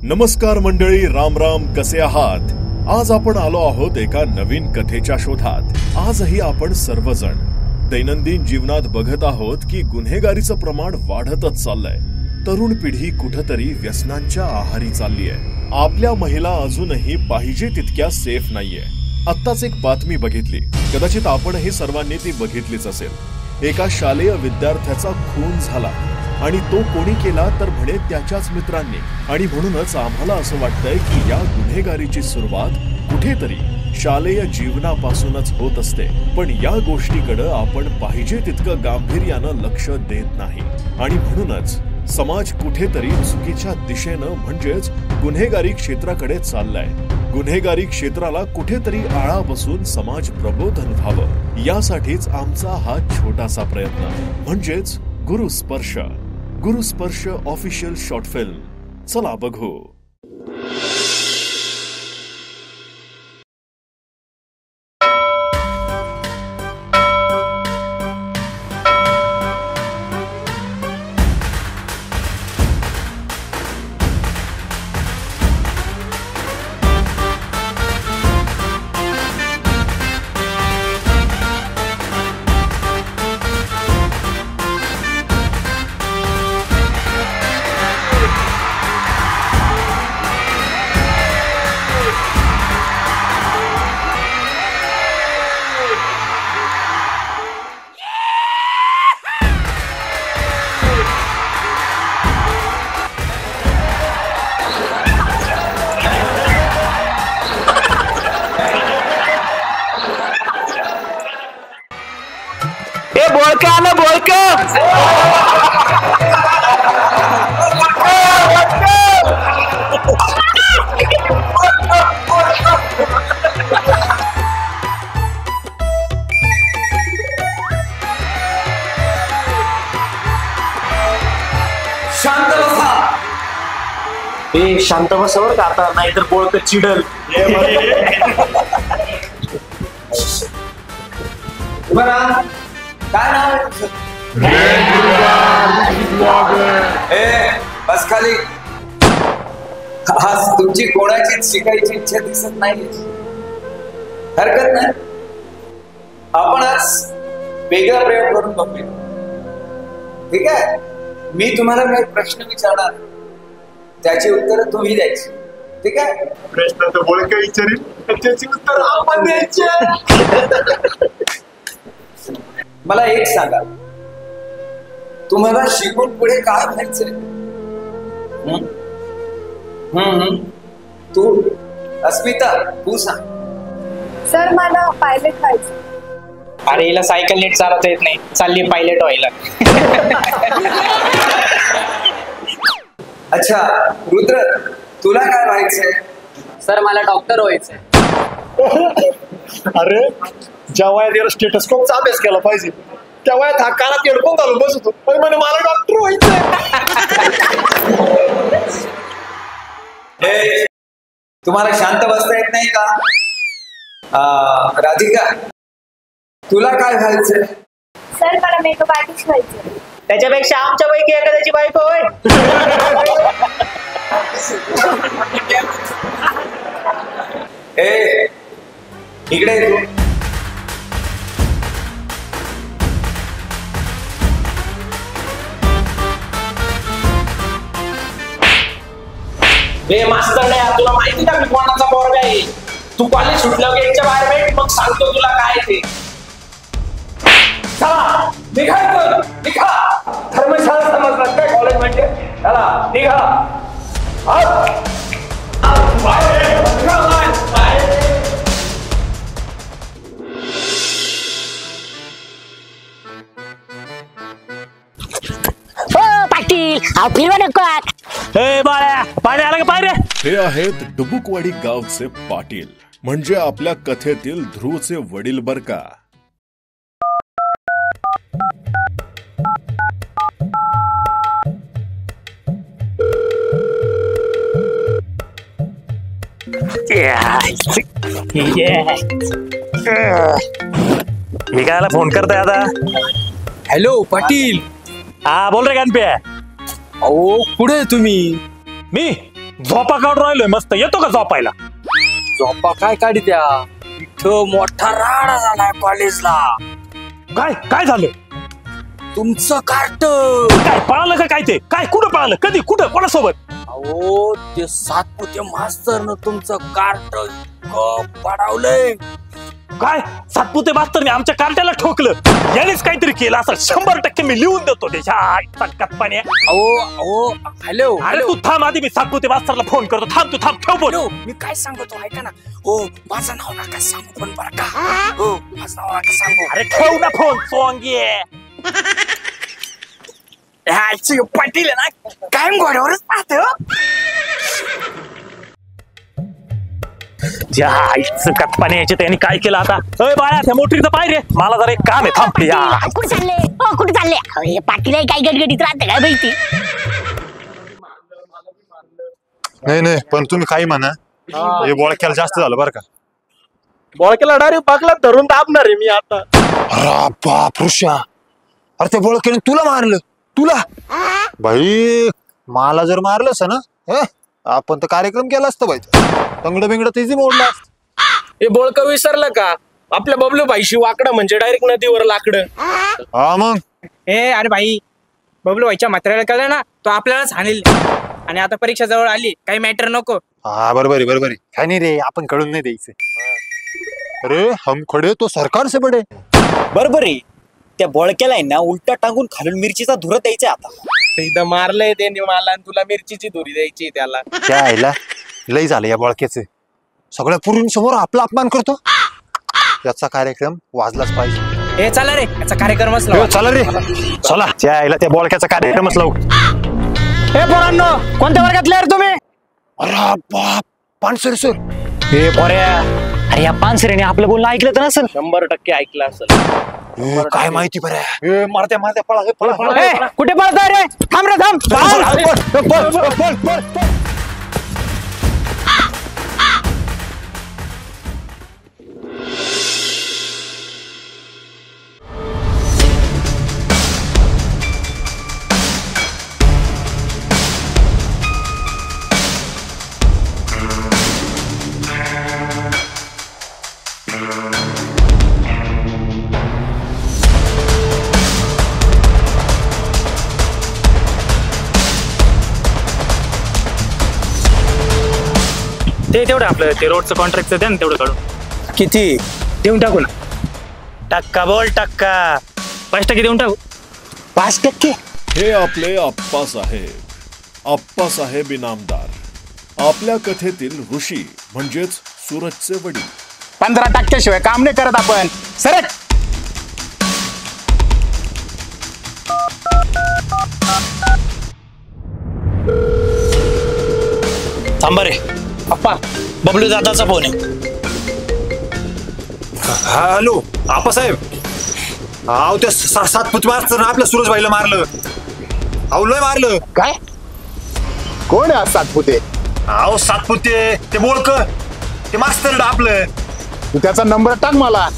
नमस्कार मंडळी, राम राम. कसे आहात? आज आपण आलो आहोत एका नवीन कथेच्या शोधात. आजही आपण सर्वजण दैनंदिन जीवनात बघत आहोत की गुन्हेगारीचं प्रमाण वाढतच चाललंय. तरुण पिढी कुठेतरी व्यसनांच्या आहारी चालली आहे. आपल्या महिला अजूनही पाहिजे तितक्या सेफ नाहीये. आत्ताच एक बातमी बघितली, कदाचित आपणही सर्वांनी ती बघितलीच असेल. एका शालेय विद्यार्थ्याचा खून झाला आणि तो कोणी केला तर म्हणे त्याच्याच मित्रांनी. आणि म्हणूनच आम्हाला असं वाटतंय की या गुन्हेगारीची सुरुवात कुठेतरी शालेय जीवनापासूनच होत असते. पण या गोष्टीकडे आपण पाहिजे तितकं गांभीर्यानं लक्ष देत नाही आणि म्हणूनच समाज कुठेतरी चुकीच्या दिशेनं म्हणजेच गुन्हेगारी क्षेत्राकडे चाललाय. गुन्हेगारी क्षेत्राला कुठेतरी आळा बसून समाज प्रबोधन व्हावं, यासाठीच आमचा हा छोटासा प्रयत्न म्हणजेच गुरुस्पर्श. गुरुस्पर्श ऑफिशियल शॉर्ट फिल्म. चला बघू. शांत बसावर का आता, नाहीतर बोळक चिडल. काय नाव बस खाली. आज तुमची कोणाचीच शिकायची इच्छा दिसत नाही. हरकत नाही, आपण आज वेगळा प्रयोग करून बघूया. ठीक आहे, मी तुम्हाला काही प्रश्न विचारणार, त्याची उत्तर तुम्ही द्यायची. ठीक आहे? प्रश्न तर बोलके विचारेल, त्याची उत्तर आपण द्यायची. मला एक सांगा, तुम्हाला शिकून पुढे काय व्हायचंय? तू अस्मिता, तू सांग. सर, मला पायलट व्हायचं. अरे हिला सायकल नीट चालवता येत नाही, चालली पायलट व्हायला. अच्छा रुद्र, तुला काय व्हायचंय? सर, मला डॉक्टर व्हायचंय. अरे ज्या वयात याला स्टेटस्कोपचा अभ्यास केला पाहिजे, त्या वयात हा कानात हेडफोन घालून बसतो आणि म्हणे मला डॉक्टर व्हायचंय. तुम्हाला शांत बसता येत नाही का? राधिका, तुला काय व्हायचंय? सर, मला मेकअप आर्टिस्ट व्हायचं. त्याच्यापेक्षा आमच्यापैकी एखाद्याची बायको होय. इकडे तू. मास्तर नाही, तुला माहिती का मी कोणाचा पोरगा आहे? तू कॉलेज सुटलं गेटच्या बाहेर भेट, मग सांगतो तुला काय ते. धर्मशाळा समजलात काय कॉलेज म्हणजे? चला निघा. पाटील, फिरवा नको. बाळ्या, पाणी आलं का पाय रे? हे आहेत डुबुकवाडी गावचे पाटील, म्हणजे आपल्या कथेतील ध्रुवचे वडील बर का. मी कायला फोन करताय आता? हॅलो पाटील. हा बोल रे गणप्या. अहो कुठे तुम्ही? मी झोपा काढून राहिलोय मस्त, येतो का झोपायला? झोपा काय काढी त्या, इथं मोठा राडा झालाय कॉलेजला. काय काय झालं? तुमचं कार्ट काय पळालं का काय? ते काय कुठं पळालं? कधी कुठं कोणासोबत? अहो ते सातपुते मास्तरनं तुमचं कार्ट पडावलंय. काय सातपुते मास्तरने आमच्या कार्ट्याला ठोकलं? यानेच काहीतरी केलं असं 100% मी लिहून देतो त्याच्या कप्पाने. अहो हॅलो अरे तू थांब आधी, मी सातपुते मास्तरला फोन करतो. थांब तू, थांब, ठेव बोल. मी काय सांगतो ऐका ना. हो माझं नाव नका सांगू पण बरं का. हो माझं नाव नका सांगू. अरे ठेव ना फोन सोंगी. पाटील आहे ना कायम घोड्यावरच पाहतो. कप्पाने याचे त्यांनी काय केलं आता? अय बाळा त्या मोटरीचं पाय रे, मला जरा एक काम आहे. थांब या. कुठे चालले? हो कुठे चालले? हे पाटील काय गडगडीत राहते काय माहिती? नाही पण तुम्ही काही म्हणा, हे बोळक्याला जास्त झालं बरं का. बोळक्याला डायरेक्ट पाकला धरून दाबणार आहे मी आता. अरे बाप ऋषा, अरे त्या बोळक्याने तुला मारलं? तुला भाई मला जर मारलंस ना, आपण तर कार्यक्रम केला असतं भाई. तंगड बिंगड तिची मोडला. हे बोळकं विसरलं का? आपल्या बबलू भाईशी वाकडं म्हणजे डायरेक्ट नदीवर लाकडं. हा मग अरे भाई, बबलू भाईच्या म्हाताऱ्याला कळलं ना, तो आपल्यालाच हाणेल. आणि आता परीक्षा जवळ आली, काही मॅटर नको. हा बरोबर काय नाही रे, आपण कळून नाही द्यायचं. अरे हम खडे तो सरकार से बडे. बरोबर आहे. त्या बोळक्याला आहे ना उलटा टांगून खालून मिरचीचा धुरा द्यायचा. आता इथं मारलंय त्यांनी मला, आणि तुला मिरचीची धुरी द्यायची त्याला. काय आईला लय झालं या बोळक्याचं. सगळ्या पुरींसमोर आपला अपमान करतो. याचा कार्यक्रम वाजलाच पाहिजे. हे चला रे, याचा कार्यक्रमच लावू. चला रे, चला त्या आईला त्या बोळक्याचा कार्यक्रमच लावू. हे पोरांनो, कोणत्या वर्गातले रे तुम्ही? अरे बाप, पानसरे सर. हे पोऱ्या, अरे या पानसरेने आपलं बोलणं ऐकलं तर नसेल. 100% ऐकलं असेल. काय माहिती बरं. मारत्या पळा. कुठे पळताय रे? थांब रे थांब. ते तेवढं आपलं ते रोडचं कॉन्ट्रॅक्टचं द्या ना, तेवढं काढून. किती देऊन टाकू ना. टक्का बोल, टक्का 5% देऊन टाकू. 5%? हे आपले आप्पासाहेब इनामदार, आपल्या कथेतील ऋषी म्हणजेच सूरजचे वडील. 15% शिवाय काम नाही करत आपण. सरक. थांबा रे अप्पा, बबलू दादाचा फोन आहे. हॅलो आप्पासाहेब. अहो त्या सातपुते मास्तर आपल्या सूरजबाईला मारलं. अहो लय मारलं. काय? कोण आहे सातपुते? अहो सातपुते ते बोळक, ते मास्तर आपलं. तू त्याचा नंबर टाक मला.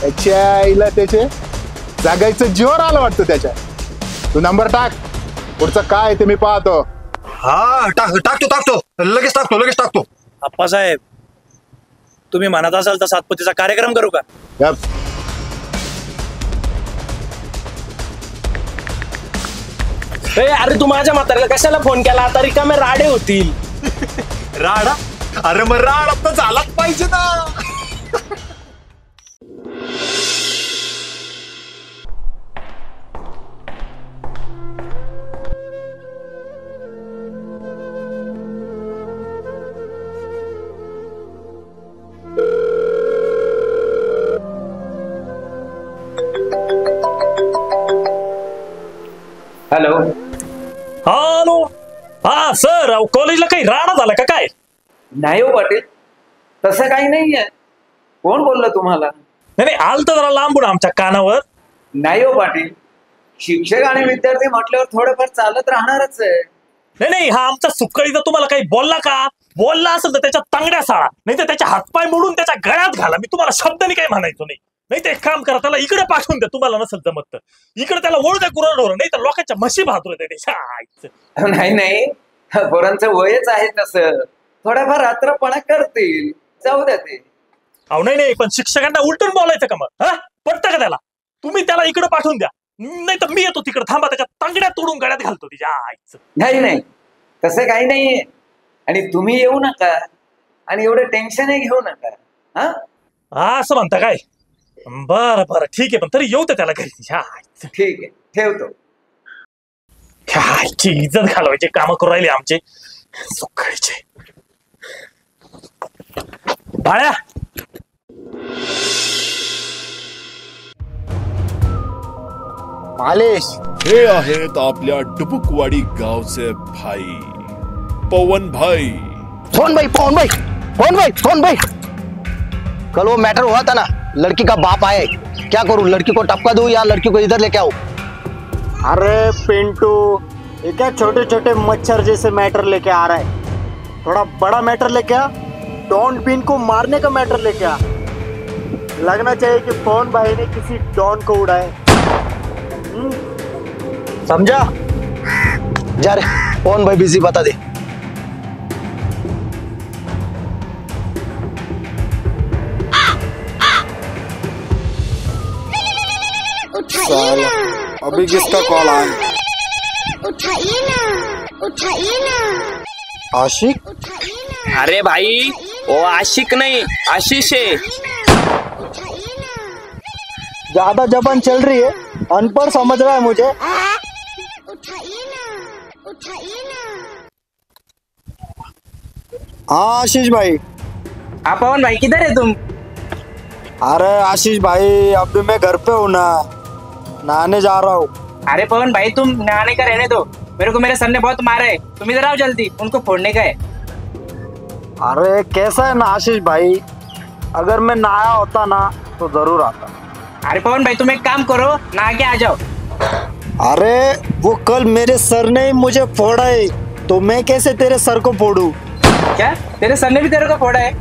त्याच्या आईला त्याचे जागायचं जीवर आलं वाटतं त्याच्या. तू नंबर टाक, पुढचं काय ते मी पाहतो. हा टाकतो लगेच टाकतो. अप्पासाहेब, तुम्ही म्हणत असाल तर सातपुतेचा कार्यक्रम करू का? अरे तू माझ्या म्हाताऱ्याला कशाला फोन केला? आता रिकामे राडे होतील. राडा? अरे मग राडा तर झालाच पाहिजे ना. हॅलो. हा सर, कॉलेजला काही राडा झाला का काय? नाही हो पाटील, तसं काही नाहीये. कोण बोललं तुम्हाला? नाही आलं तर जरा लांबून आमच्या कानावर. नाही हो पाटील, शिक्षक आणि विद्यार्थी म्हटल्यावर थोडंफार चालत राहणारच आहे. नाही हा आमचा सुकळीचा तुम्हाला काही बोलला का? बोलला असेल तर त्याच्या तांगड्या साळा, नाही तर त्याच्या हातपाय मोडून त्याच्या गळ्यात घाला. मी तुम्हाला शब्दाने काही म्हणायचो नाही. नाही तर एक काम करा, त्याला इकडे पाठवून द्या. तुम्हाला नसेल जमत तर इकडे त्याला ओढ द्या गुराढोर, नाही तर लोकांच्या म्हशी भातरू द्या. नाही पोरांचं वयच आहे तसं, थोड्याफार रात्रपणा करतील, जाऊ द्या ते. अहो नाही पण शिक्षकांना उलटून बोलायचं का मग? हा पटतं का त्याला? तुम्ही त्याला इकडे पाठवून द्या, नाही तर मी येतो तिकडे. थांबा, त्याच्या तांगड्या तोडून गळ्यात घालतो तिच्या आईचं. नाही तसं काही नाहीये, आणि तुम्ही येऊ नका आणि एवढं टेन्शनही घेऊ नका. हा असं म्हणता काय? बरं ठीक आहे, पण तरी येऊ तर त्याला घरी. ठीक आहे, ठेवतो. ह्याची इज्जत घालवायचे काम करू राहिले आमचे सुखायचे. बाळ्या, मालेश, हे आहेत आपल्या डुबुकवाडी गावचे भाई पवन भाई. फोन भाई, कल वो मैटर हुआ था ना, लड़की का बाप आए, क्या करूं? लड़की को टपका दूं या लड़की को इधर लेके आओ? अरे पिंटू, ये क्या छोटे छोटे मच्छर जैसे मैटर लेके आ रहा है? थोड़ा बड़ा मैटर लेके आ. डॉन पिन को मारने का मैटर लेके आ. लगना चाहिए कि फोन भाई ने किसी डॉन को उड़ाए. समझा? जा रे, फोन भाई बिजी, बता दे. अभी किसका कॉल आया? उठाइए ना. आशिक? अरे भाई, वो आशिक नहीं, आशीष है. ज्यादा जबान चल रही है, अनपढ़ समझ रहा है मुझे. हाँ आशीष भाई. पवन भाई किधर है तुम? अरे आशीष भाई, अभी मैं घर पे हूँ ना, नहाने जा रहा हूँ. अरे पवन भाई, तुम नहाने का रहने दो, मेरे को मेरे सर ने बहुत मारा है. तुम इधर आओ जल्दी, उनको फोड़ने का है. अरे कैसा है ना आशीष भाई, अगर मैं नहाया होता ना तो जरूर आता. अरे पवन भाई, तुम एक काम करो, नहा के आ जाओ. अरे वो कल मेरे सर ने मुझे फोड़ा है, तो मैं कैसे तेरे सर को फोड़ूं? क्या तेरे सर ने भी तेरे को फोड़ा है?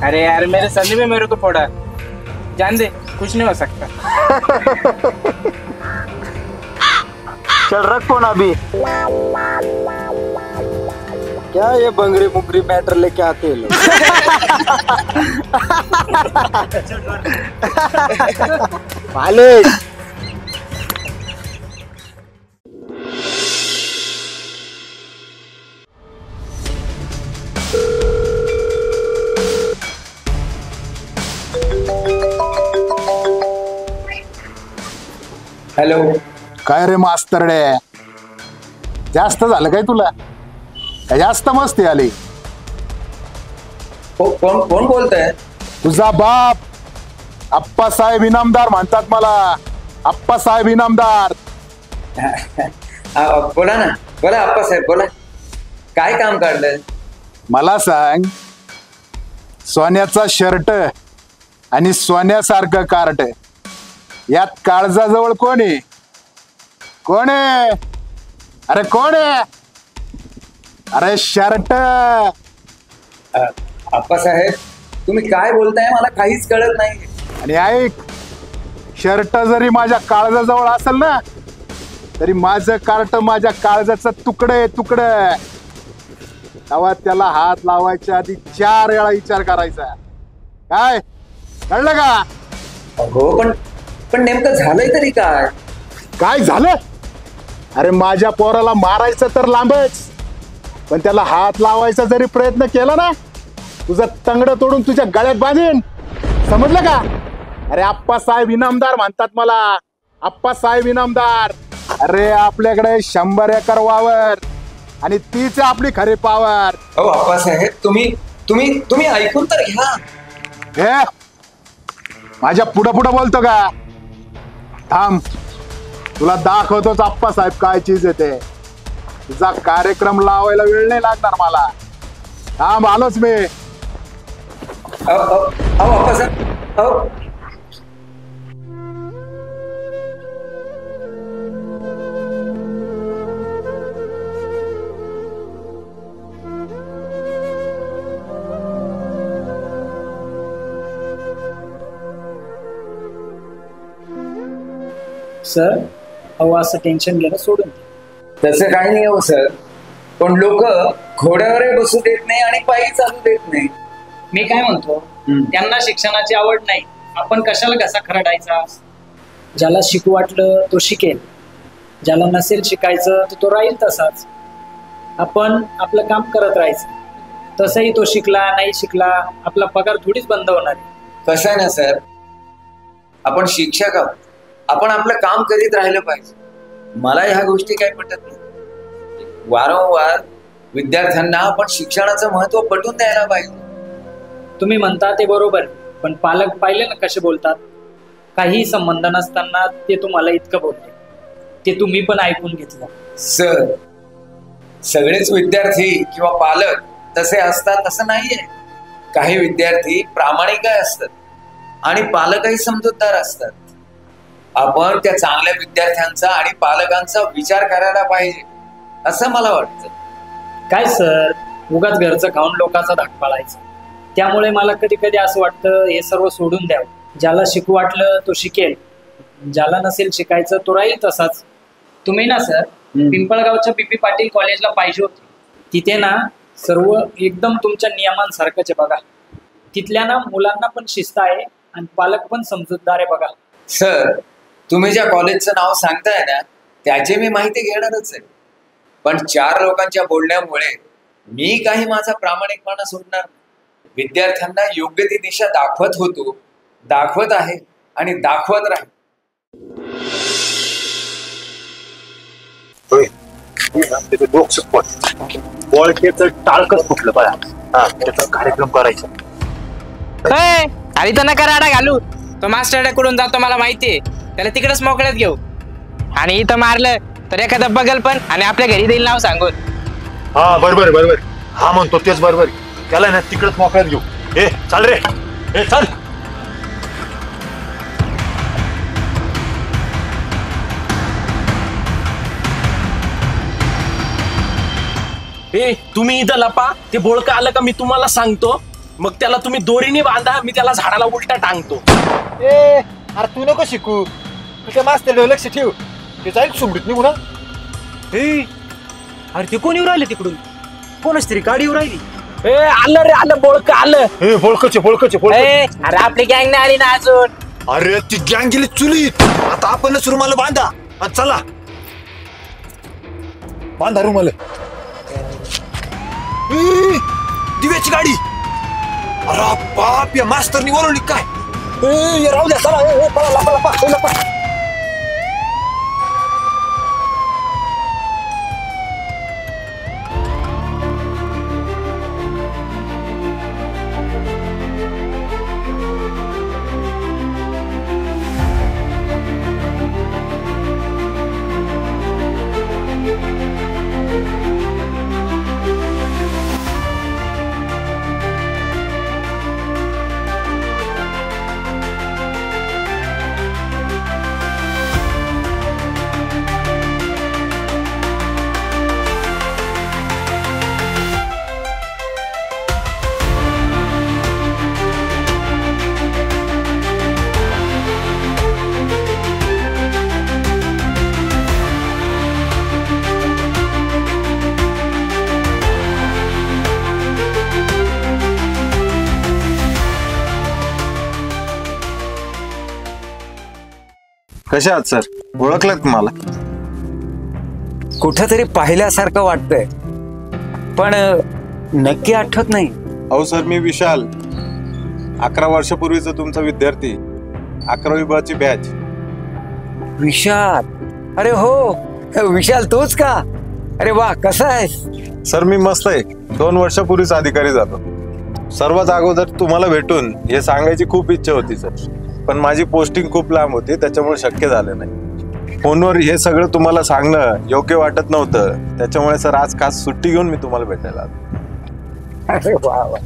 अरे यार, मेरे सर ने भी मेरे को फोड़ा है. जान दे, कुछ नहीं हो सकता. चल रख फोन अभी. क्या ये बंगरी मुंगरी मैटर लेके आते हैं लोग. मालिक, हॅलो. काय रे मास्तरडे, जास्त झालं काय तुला? जास्त मस्ती आली. कोण बोलतंय? तुझा बाप. आप्पासाहेब इनामदार म्हणतात मला, आप्पासाहेब इनामदार. बोला ना, बोला आप्पासाहेब, बोला. काय काम काढलंय? मला सांग, सोन्याचा शर्ट आणि सोन्यासारखं कार्ट, यात काळजाजवळ कोण आहे? कोण आहे? अरे कोण आहे? अरे शर्ट. आप्पासाहेब, तुम्ही काय बोलताय मला काहीच कळत नाही. आणि ऐक, शर्ट जरी माझ्या काळजाजवळ असेल ना, तरी माझं कार्ट माझ्या काळजाचं तुकडं तुकडं. तेव्हा त्याला हात लावायच्या आधी 4 वेळा विचार करायचा. काय कळलं का? हो, पण नेमकं झालंय तरी काय? काय झालं? अरे माझ्या पोराला मारायचं तर लांबच, पण त्याला हात लावायचा जरी प्रयत्न केला ना, तुझं तंगड तोडून तुझ्या गळ्यात बांधीन. समजलं का? अरे आप्पासाहेब इनामदार म्हणतात मला, आप्पासाहेब इनामदार. अरे आपल्याकडे 100 एकर वावर आणि तीच आपली खरी पावर. हो आप्पासाहेब, तुम्ही ऐकून तर घ्या. हे माझ्या पुढं बोलतो का? थांब, तुला दाखवतोच आप्पासाहेब काय चीज येते. तुझा कार्यक्रम लावायला वेळ नाही लागणार मला. थांब, आलोच मी. आप्पासाहेब, सर, अहो असं टेन्शन घ्यायला सोडून. तसं काही नाही हो सर. पण लोक घोड्यावर बसू देत नाही आणि पायी चालू देत नाही. मी काय म्हणतो, त्यांना शिक्षणाची आवड नाही, आपण कशाला घसा खरडायचा? ज्याला शिकू वाटलं तो शिकेल, ज्याला नसेल शिकायचं तर तो राहील तसाच. आपण आपलं काम करत राहायचं. तसंही तो शिकला नाही शिकला आपला पगार थोडीच बंद होणार आहे. कसं आहे ना सर, आपण शिक्षक आहोत, आपण आपलं काम करीत राहिलं पाहिजे. मला ह्या गोष्टी काही पटत नाही. वारंवार विद्यार्थ्यांना आपण शिक्षणाचं महत्व पटवून द्यायला पाहिजे. तुम्ही म्हणता ते बरोबर, पण पालक पाहिले ना कसे बोलतात. काही संबंध नसताना ते तुम्हाला इतकं बोलते, ते तुम्ही पण ऐकून घेतलं. सर, सगळेच विद्यार्थी किंवा पालक तसे असतात असं नाहीये. काही विद्यार्थी प्रामाणिक असतात आणि पालकही समजूतदार असतात. आपण त्या चांगल्या विद्यार्थ्यांचा आणि पालकांचा विचार करायला पाहिजे असं मला वाटतं. काय सर, उगाच घरचं खाऊन लोकांचा धाक पाळायचा. त्यामुळे मला कधी कधी असं वाटतं हे सर्व सोडून द्यावं. ज्याला शिकू वाटलं तो शिकेल, ज्याला नसेल शिकायचं तो राहील तसाच. तुम्ही ना सर पिंपळगावच्या बीपी पाटील कॉलेजला पाहिजे होते. तिथे ना सर्व एकदम तुमच्या नियमांसारखंच आहे बघा. तिथल्या ना मुलांना पण शिस्त आहे आणि पालक पण समजूतदार आहे बघा. सर, तुम्ही ज्या कॉलेजचं नाव सांगताय ना त्याची मी माहिती घेणारच आहे, पण 4 लोकांच्या बोलण्यामुळे मी काही माझा प्रामाणिकपणा सोडणार. विद्यार्थ्यांना योग्य ती दिशा दाखवत होतो, दाखवत आहे आणि दाखवत राहील. टाळकच फुटलं बघा. त्याचा कार्यक्रम करायचा. अरे तर नका राडा घालू. तो मास्टर कडून जातो मला माहितीये, त्याला तिकडेच मोकळ्यात घेऊ. आणि इथं मारलं तर एखादं बगल पण आणि आपल्या घरी देईल नाव सांगून. हा बरोबर बरोबर, हा म्हणतो तेच बरोबर. त्याला ना तिकडेच मोकळ्यात घेऊ. ए चाल रे, ए चाल. ए तुम्ही इथं लपा. ते बोळकं आलं का मी तुम्हाला सांगतो, मग त्याला तुम्ही दोरीने बांधा, मी त्याला झाडाला उलटा टांगतो. ए अरे तू नको शिकू, तुझ्या मास्तर लक्ष ठेव. ते जाईल सुमडीत निघू ना. अरे ते कोण येऊ राहिले तिकडून? कोणच तरी गाडी येऊ राहिली. ए आलं रे आलं, बोळकं आलं. ए बोळकचे बोळकचे बोळकचे. अरे आपली गँग नाही आली ना अजून. अरे ती गँग गेली चुलीत. आता आपणच रुमाला बांधा. चला बांधा रुमाल. दिव्याची गाडी. अरे बाप, या मास्तरनी बोलवली काय? राहू द्या, चला. पळा लपा लपा लपा. कशा आहात सर? ओळखलात मला? कुठंतरी पाहिल्यासारखं वाटतंय, पण नक्की आठवत नाही. अहो सर, मी विशाल, 11 वर्षापूर्वीचा तुमचा विद्यार्थी, 11वी ब ची बॅच. विशाल? अरे हो, विशाल तोच का? अरे वा, कसा आहेस? सर मी मस्त आहे. 2 वर्षापूर्वीच अधिकारी झालो. सर्वात अगोदर तुम्हाला भेटून हे सांगायची खूप इच्छा होती सर, पण माझी पोस्टिंग खूप लांब होती, त्याच्यामुळे शक्य झालं नाही. फोनवर हे सगळं तुम्हाला सांगणं योग्य वाटत नव्हतं, त्याच्यामुळे सर आज खास सुट्टी घेऊन मी तुम्हाला भेटायला आलो. अरे वा वा,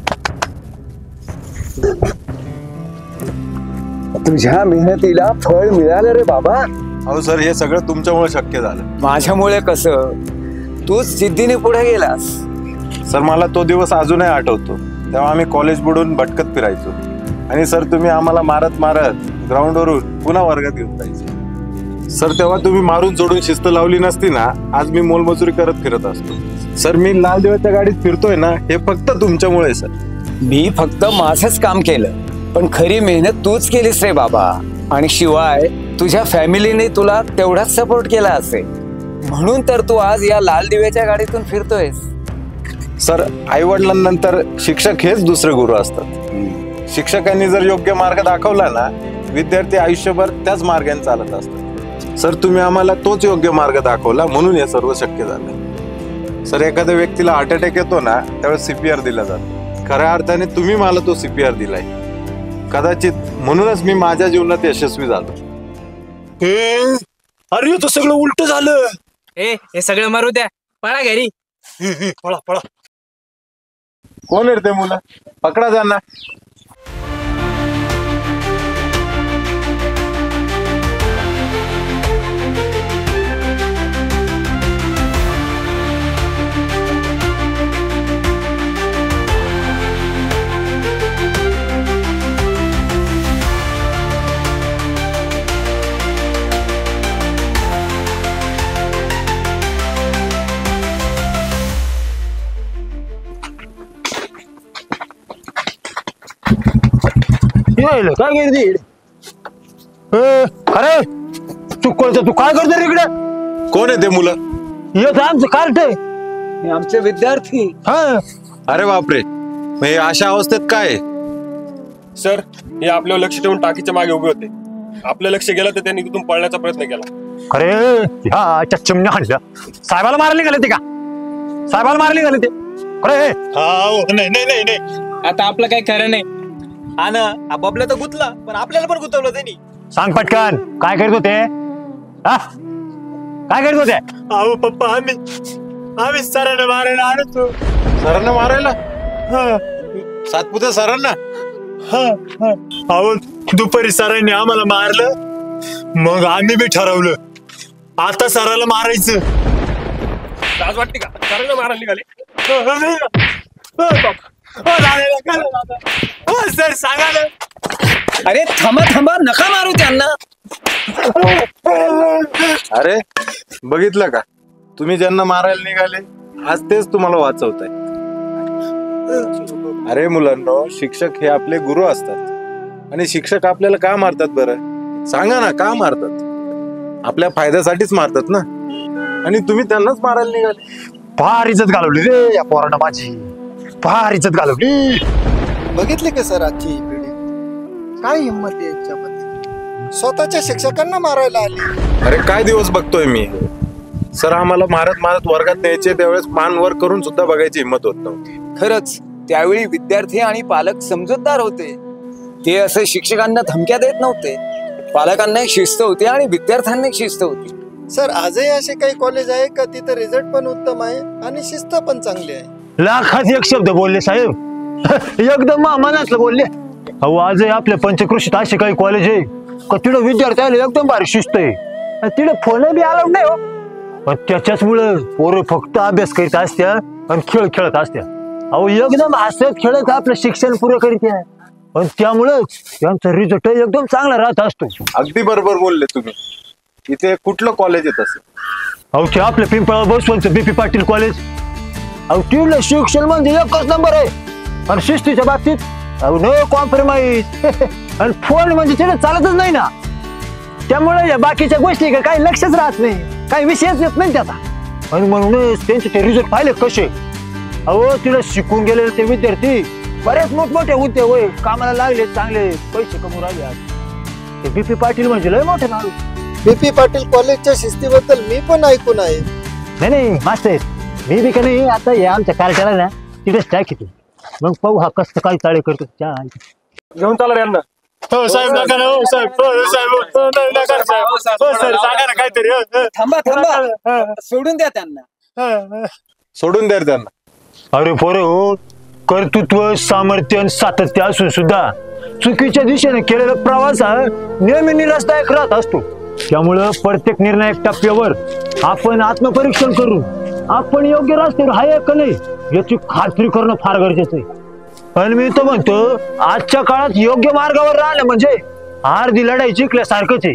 तुझ्या मेहनतीला फळ मिळालं रे बाबा. अहो सर, हे सगळं तुमच्यामुळे शक्य झालं. माझ्यामुळे कसं? तूच जिद्दीने पुढे गेलास. सर मला तो दिवस अजूनही आठवतो. तेव्हा आम्ही कॉलेज बुडून भटकत फिरायचो आणि सर तुम्ही आम्हाला मारत मारत ग्राउंडवरून पुन्हा वर्गात घेऊन जायचे. सर तेव्हा तुम्ही मारून सोडून शिस्त लावली नसती ना, आज मी मोलमजुरी करत फिरत असतो. सर मी लाल दिव्याच्या गाडीत फिरतोय ना हे फक्त तुमच्यामुळे सर. मी फक्त माझंच काम केलं, पण खरी मेहनत तूच केलीस रे बाबा. आणि शिवाय तुझ्या फॅमिलीने तुला तेवढाच सपोर्ट केला असेल, म्हणून तर तू आज या लाल दिव्याच्या गाडीतून फिरतोयस. सर आई वडिलांनंतर शिक्षक हेच दुसरे गुरु असतात. शिक्षकांनी जर योग्य मार्ग दाखवला ना, विद्यार्थी आयुष्यभर त्याच मार्गाने चालत असतात. सर तुम्ही आम्हाला तोच योग्य मार्ग दाखवला, म्हणून हे सर्व शक्य झालं. सर एखाद्या व्यक्तीला हार्ट अटॅक येतो ना, त्यावेळेस CPR दिला जातो. खऱ्या अर्थाने तुम्ही मला तो CPR दिलाय. कदाचित म्हणूनच मी माझ्या जीवनात यशस्वी झालो. अरे तो सगळं उलट झालं. हे सगळं मारू द्या, पळा घरी. पळा पळा. कोण आहे ते मुलं? पकडा त्यांना. काय करते? अरे चुकवलं तू काय करतो इकडे? कोण आहे ते मुलं? येत आमचं कार्ट आहे, आमचे विद्यार्थी. अरे बापरे, मग हे अशा अवस्थेत काय? सर हे आपल्यावर लक्ष ठेवून टाकीच्या मागे उभे होते. आपलं लक्ष गेलं तर त्यांनी तिथून पळण्याचा प्रयत्न केला. अरे ह्या चिमण्या हाणल्या. साहेबाला मारले गेले ते का? साहेबाला मारले गेले ते? अरे नाही नाही नाही नाही, आता आपलं काही खरं नाही. हा ना, आपापल्या तर गुतला, पण आपल्याला पण गुतवलं त्यांनी. सांग पटकन काय करत होते? काय करत होते? अहो पप्पा, आम्ही सरांना मारायला आणतो. सरांना मारायला? सातपुते सरांना? अहो दुपारी सरांनी आम्हाला मारलं, मग आम्ही बी ठरवलं आता सराला मारायचं. लाज वाटते का? सरांना मारायला निघाले? सर सांगा ना. अरे थांबा थांबा, नका मारू त्यांना. अरे बघितलं का, तुम्ही ज्यांना मारायला निघाले आज तेच तुम्हाला वाचवत आहे. अरे मुलांनो, शिक्षक हे आपले गुरु असतात. आणि शिक्षक आपल्याला का मारतात बरं? सांगा ना, का मारतात? आपल्या फायद्यासाठीच मारतात ना. आणि तुम्ही त्यांनाच मारायला निघाले. फार इज्जत घालवली रे या पोरानं माझी, फार इज्जत घालवली. बघितले का सर आजची पिढी? काय हिंमत आहे याच्यामध्ये? स्वतःच्या शिक्षकांना मारायला आली. अरे काय दिवस बघतोय मी. सर आम्हाला मारत मारत वर्गात न्यायचे, त्यावेळेस मान वर करून सुद्धा बघायची हिंमत होत नव्हती. खरंच त्यावेळी विद्यार्थी आणि पालक समजूतदार होते. ते असे शिक्षकांना धमक्या देत नव्हते. पालकांना एक शिस्त होती आणि विद्यार्थ्यांना एक शिस्त होती. सर आजही असे काही कॉलेज आहे का तिथे रिझल्ट पण उत्तम आहे आणि शिस्त पण चांगली आहे? लाखात एक शब्द बोलले साहेब, एकदम मनातलं बोलले. अहो आजही आपल्या पंचकृषीत असे काही कॉलेज आहे का तिथं विद्यार्थ्याला एकदम भारी शिस्त आहे. तिथं फोन बी अलाउड नाही हो, पण त्याच्याच मुळे पोरं फक्त अभ्यास करीत असत्या आणि खेळ खेळत असत्या. अहो एकदम हसत खेळत आपलं शिक्षण पुरं करीत आहे, पण त्यामुळेच त्यांचा रिझल्ट एकदम चांगला राहत असतो. अगदी बरोबर बोलले तुम्ही. इथे कुठलं कॉलेज येत असेल? अहो ते आपलं पिंपळा बसवंत BP पाटील कॉलेज. अहो तिथलं शिक्षण म्हणजे एकच नंबर आहे. आणि शिस्तीच्या बाबतीत अहो नो कॉम्प्रोमाइज. आणि फोन म्हणजे तिथे चालतच नाही ना, त्यामुळे या बाकीच्या गोष्टी काही लक्षच राहत नाही, काही विषयच येत नाही त्याचा. आणि म्हणूनच त्यांचे ते रिझल्ट पाहिले कसे. अहो तिला शिकून गेलेले ते विद्यार्थी बरेच मोठमोठे उद्योग होय कामाला लागले, चांगले पैसे कमवून राहिले. आज BP पाटील म्हणजे लय मोठे नाव. BP पाटील कॉलेजच्या शिस्तीबद्दल मी पण ऐकून आहे. नाही मास्टर, मी बी का नाही आता हे आमच्या कार्याला ना तिथेच टाकीतो, मग पाहू हा कसं काय चाळे करतो. घेऊन चाला यांना. हो साहेब नका ना, हो साहेब, हो साहेब, हो नका साहेब, हो सर सांगा ना काहीतरी. थांबा थांबा, सोडून द्या त्यांना, सोडून द्या त्यांना. अरे पोरे हो, कर्तृत्व सामर्थ्य आणि सातत्य असून सुद्धा चुकीच्या दिशेने केलेला प्रवास हा नेहमी निराशदायक राहत असतो. त्यामुळं प्रत्येक निर्णायक टप्प्यावर आपण आत्मपरीक्षण करून आपण योग्य रस्त्यावर आहे का नाही याची खात्री करणं फार गरजेचं आहे. आणि मी तर म्हणतो आजच्या काळात योग्य मार्गावर राहिलं म्हणजे अर्धी लढाई जिंकल्यासारखंच आहे.